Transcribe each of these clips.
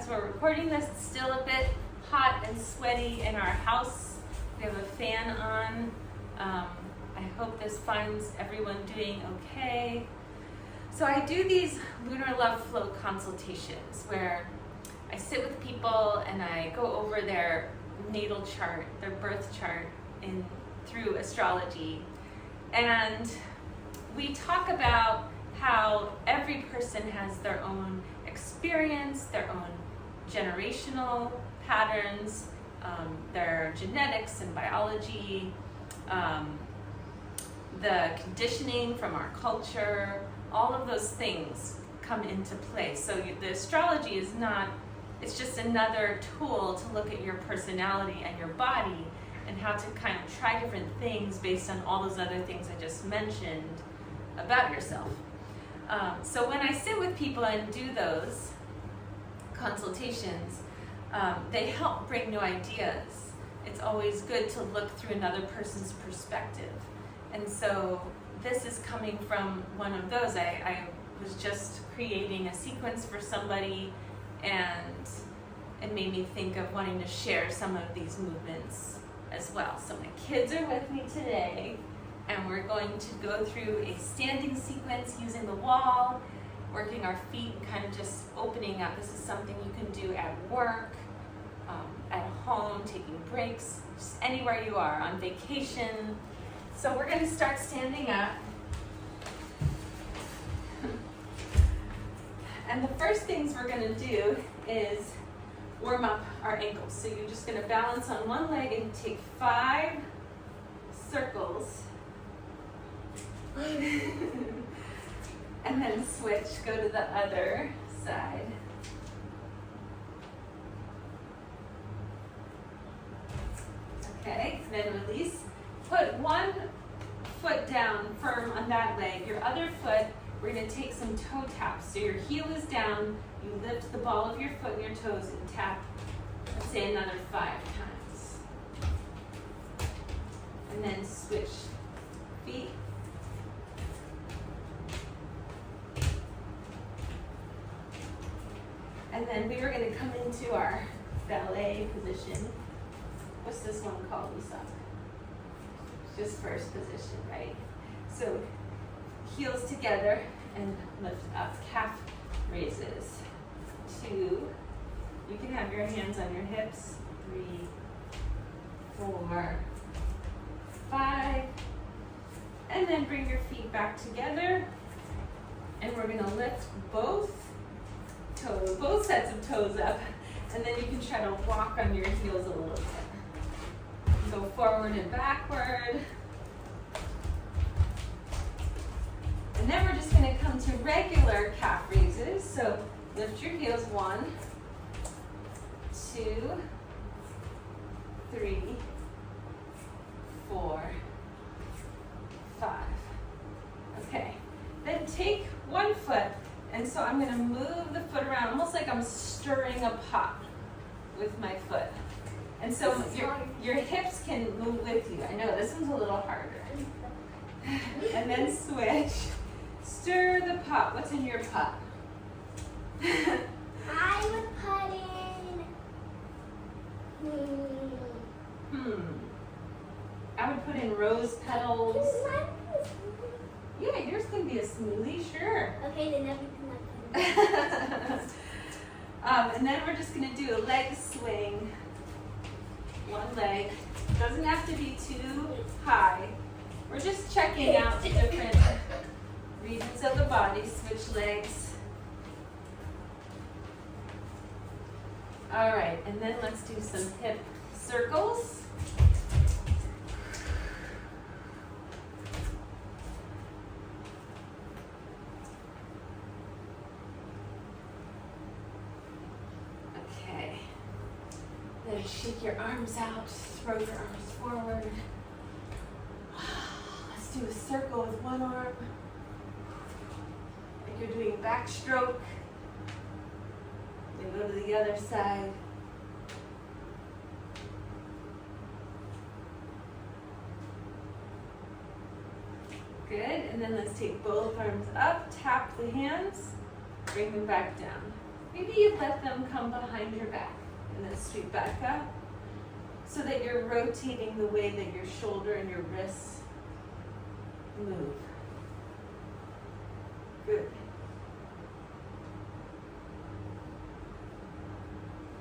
as we're recording this, it's still a bit hot and sweaty in our house. We have a fan on. I hope this finds everyone doing okay. So I do these lunar love flow consultations where I sit with people and I go over their natal chart, their birth chart through astrology. And we talk about how every person has their own experience, their own generational patterns, their genetics and biology, the conditioning from our culture, all of those things come into play. So the astrology is not, it's just another tool to look at your personality and your body and how to kind of try different things based on all those other things I just mentioned about yourself. So when I sit with people and do those consultations, they help bring new ideas. It's always good to look through another person's perspective. And so this is coming from one of those. I was just creating a sequence for somebody, and it made me think of wanting to share some of these movements as well. So my kids are with me today, and we're going to go through a standing sequence using the wall, working our feet, kind of just opening up. This is something you can do at work, at home, taking breaks, just anywhere you are, on vacation. So we're going to start standing up. And the first things we're going to do is warm up our ankles. So you're just going to balance on one leg and take 5 circles. And then switch, go to the other side. Okay, then release. Put one foot down firm on that leg. Your other foot, we're going to take some toe taps. So your heel is down, you lift the ball of your foot and your toes and tap, let's say another 5 times. And then switch feet. And then we are going to come into our ballet position. What's this one called, Lisa? Just first position, right? So heels together and lift up, calf raises. 2, you can have your hands on your hips. 3, 4, 5. And then bring your feet back together. And we're gonna lift both toes, both sets of toes up. And then you can try to walk on your heels a little bit. Go forward and backward. And then we're just going to come to regular calf raises. So lift your heels. 1, 2, 3, 4, 5. Okay. Then take one foot, and so I'm going to move the foot around, almost like I'm stirring a pot with my foot. And so your hips can move with you. I know, this one's a little harder. And then switch. Stir the pot. What's in your pot? I would put in... I would put in rose petals. Yeah, yours can be a smoothie, sure. Okay, then everything like that. And then we're just going to do a leg swing. One leg. Doesn't have to be too high. We're just checking out the different regions of the body. Switch legs. All right, and then let's do some hip circles. Then shake your arms out, throw your arms forward. Let's do a circle with one arm. Like you're doing backstroke. Then go to the other side. Good, and then let's take both arms up, tap the hands, bring them back down. maybe you let them come behind your back and then sweep back up so that you're rotating the way that your shoulder and your wrists move. Good.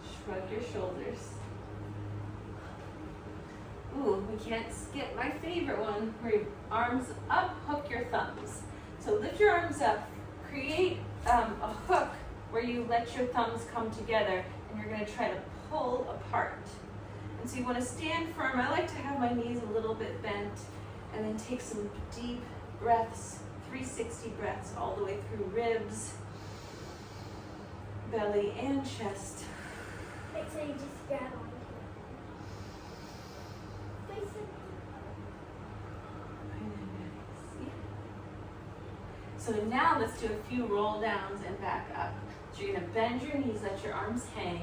Shrug your shoulders. Ooh, we can't skip my favorite one, where your arms up, hook your thumbs. So lift your arms up, create a hook where you let your thumbs come together, and you're going to try to pull apart. And so you want to stand firm. I like to have my knees a little bit bent, and then take some deep breaths, 360 breaths all the way through ribs, belly, and chest. Wait, so you just grab onto it. Wait, so now let's do a few roll downs and back up. So you're going to bend your knees, let your arms hang,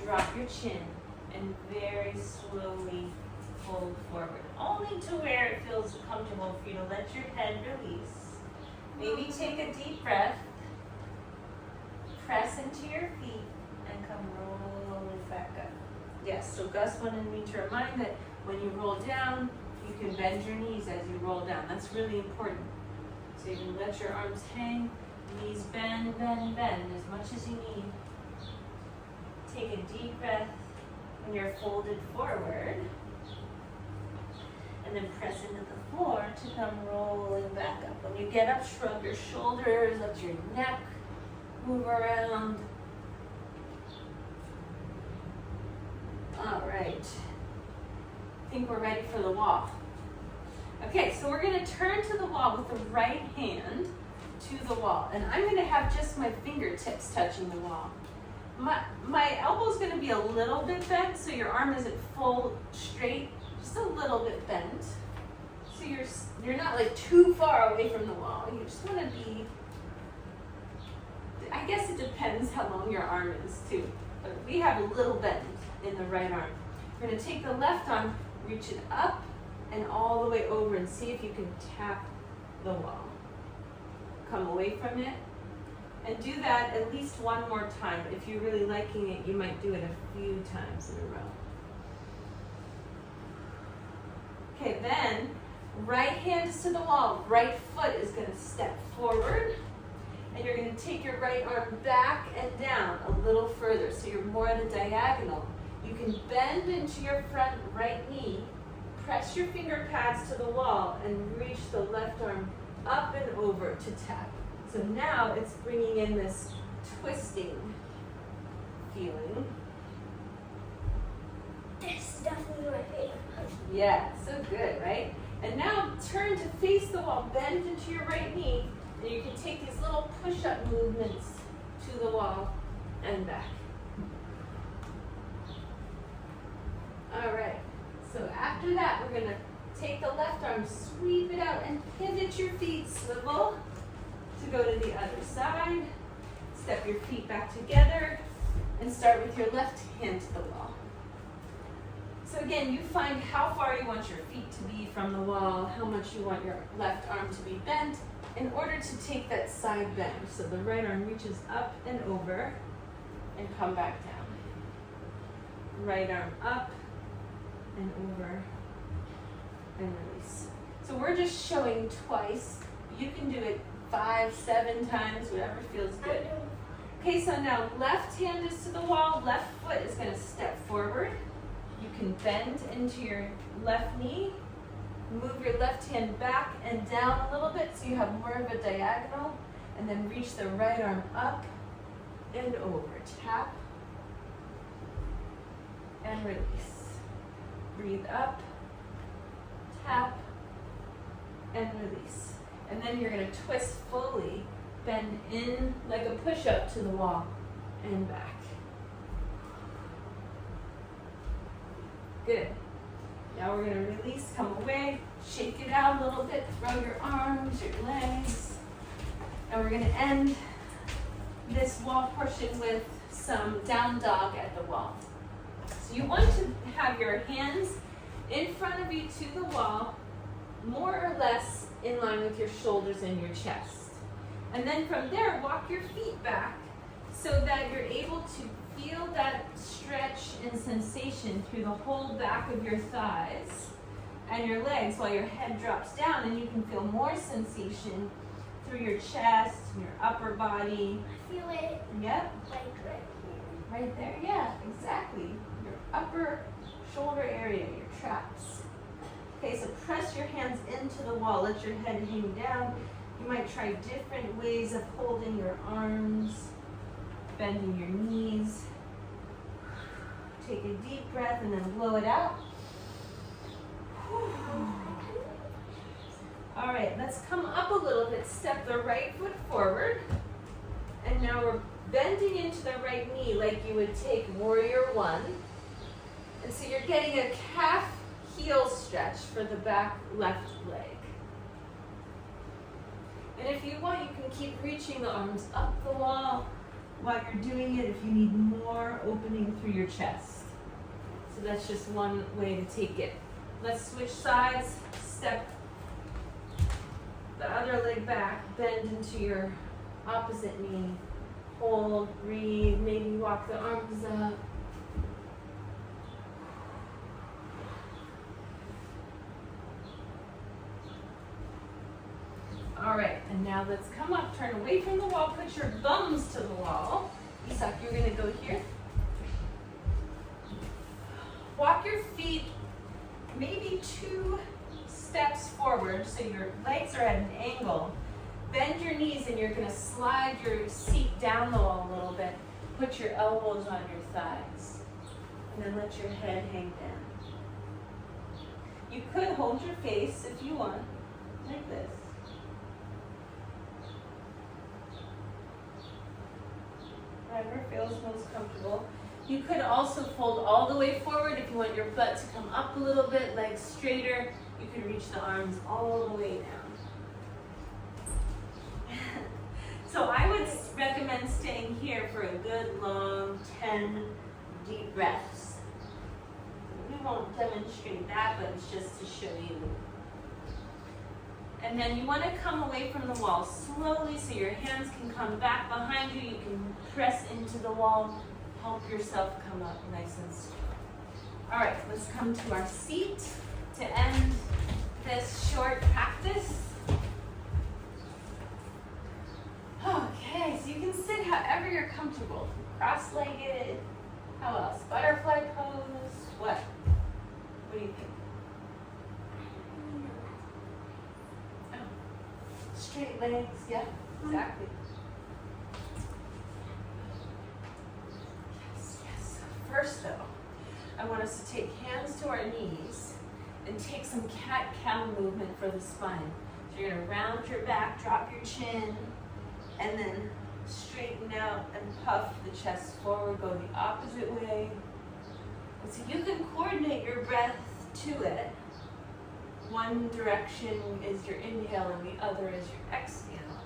drop your chin, and very slowly fold forward. Only to where it feels comfortable for you to let your head release. Maybe take a deep breath, press into your feet, and come rolling back up. Yes, so Gus wanted me to remind that when you roll down, you can bend your knees as you roll down. That's really important. So you can let your arms hang, knees bend, bend, bend as much as you need. Take a deep breath when you're folded forward. And then press into the floor to come rolling back up. When you get up, shrug your shoulders, let your neck move around. All right. I think we're ready for the wall. Okay, so we're going to turn to the wall with the right hand to the wall. And I'm going to have just my fingertips touching the wall. My elbow's going to be a little bit bent, so your arm isn't full straight, just a little bit bent. So you're not like too far away from the wall. You just want to be, I guess it depends how long your arm is too. But we have a little bend in the right arm. We're going to take the left arm, reach it up and all the way over, and see if you can tap the wall. Come away from it. And do that at least one more time. But if you're really liking it, you might do it a few times in a row. Okay, then right hand is to the wall. Right foot is going to step forward. And you're going to take your right arm back and down a little further. So you're more at a diagonal. You can bend into your front right knee. Press your finger pads to the wall and reach the left arm up and over to tap. So now it's bringing in this twisting feeling. This is definitely my favorite. Yeah, so good, right? And now turn to face the wall, bend into your right knee, and you can take these little push-up movements to the wall and back. All right, so after that, we're gonna take the left arm, sweep it out, and pivot your feet, swivel to go to the other side. Step your feet back together and start with your left hand to the wall. So again, you find how far you want your feet to be from the wall, how much you want your left arm to be bent in order to take that side bend. So the right arm reaches up and over and come back down. Right arm up and over and release. So we're just showing twice. You can do it 5, 7 times, whatever feels good. Okay, so now left hand is to the wall, left foot is going to step forward. You can bend into your left knee, move your left hand back and down a little bit so you have more of a diagonal, and then reach the right arm up and over. Tap and release. Breathe up, tap, and release. And then you're going to twist fully, bend in like a push-up to the wall and back. Good. Now we're going to release, come away, shake it out a little bit, throw your arms, your legs. And we're going to end this wall portion with some down dog at the wall. So you want to have your hands in front of you to the wall, more or less in line with your shoulders and your chest. And then from there, walk your feet back so that you're able to feel that stretch and sensation through the whole back of your thighs and your legs while your head drops down, and you can feel more sensation through your chest, your upper body. I feel it Yep, like right here. right there, yeah, exactly. Your upper shoulder area, your traps. Okay, so press your hands into the wall, let your head hang down. You might try different ways of holding your arms, bending your knees. Take a deep breath and then blow it out. All right, let's come up a little bit. Step the right foot forward. And now we're bending into the right knee like you would take warrior one. And so you're getting a calf heel stretch for the back left leg. And if you want, you can keep reaching the arms up the wall while you're doing it if you need more opening through your chest. So that's just one way to take it. Let's switch sides. Step the other leg back, bend into your opposite knee. Hold, breathe, maybe walk the arms up. All right, and now let's come up, turn away from the wall, put your bums to the wall. Isak, you're gonna go here. Walk your feet maybe 2 steps forward so your legs are at an angle. Bend your knees and you're gonna slide your seat down the wall a little bit. Put your elbows on your thighs. And then let your head hang down. You could hold your face if you want, like this. Whatever feels most comfortable. You could also fold all the way forward if you want your butt to come up a little bit, legs straighter. You can reach the arms all the way down. So I would recommend staying here for a good long 10 deep breaths. We won't demonstrate that, but it's just to show you. And then you want to come away from the wall slowly so your hands can come back behind you. You can press into the wall. Help yourself come up nice and strong. All right, let's come to our seat to end this short practice. Okay, so you can sit however you're comfortable. Cross-legged, how else? Butterfly pose, what? What do you think? Oh, straight legs, yeah, exactly. First though, I want us to take hands to our knees and take some cat-cow movement for the spine. So you're gonna round your back, drop your chin, and then straighten out and puff the chest forward, go the opposite way. And so you can coordinate your breath to it. One direction is your inhale and the other is your exhale.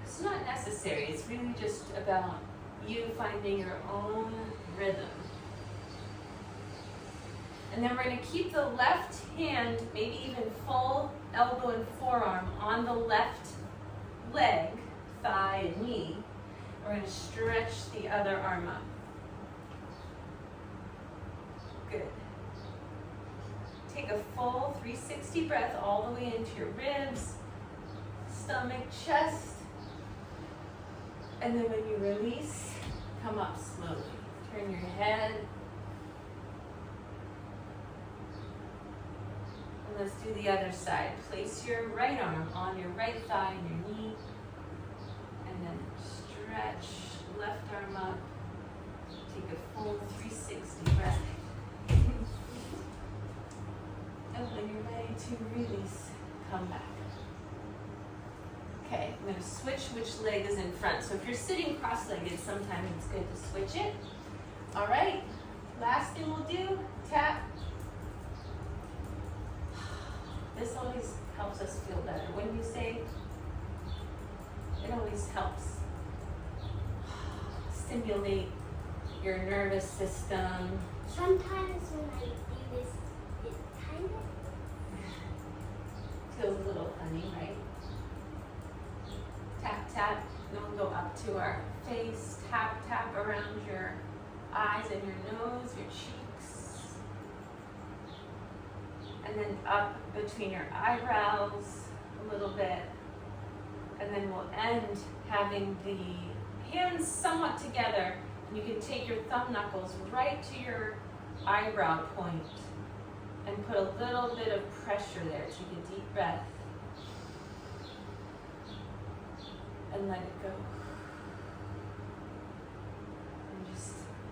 It's not necessary, it's really just about you finding your own rhythm. And then we're going to keep the left hand, maybe even full elbow and forearm on the left leg, thigh and knee. We're going to stretch the other arm up. Good. Take a full 360 breath all the way into your ribs, stomach, chest. And then when you release, come up slowly. Turn your head. And let's do the other side. Place your right arm on your right thigh and your knee. And then stretch left arm up. Take a full 360 breath. And when you're ready to release, come back. Okay, I'm going to switch which leg is in front. So if you're sitting cross-legged, sometimes it's good to switch it. All right, last thing we'll do, tap. This always helps us feel better. When you say, it always helps stimulate your nervous system. Sometimes when I do this, it kind of Feels a little funny, right? Tap, tap. up to our face, tap, tap around your eyes and your nose, your cheeks. And then up between your eyebrows a little bit. And then we'll end having the hands somewhat together. And you can take your thumb knuckles right to your eyebrow point and put a little bit of pressure there. Take a deep breath and let it go.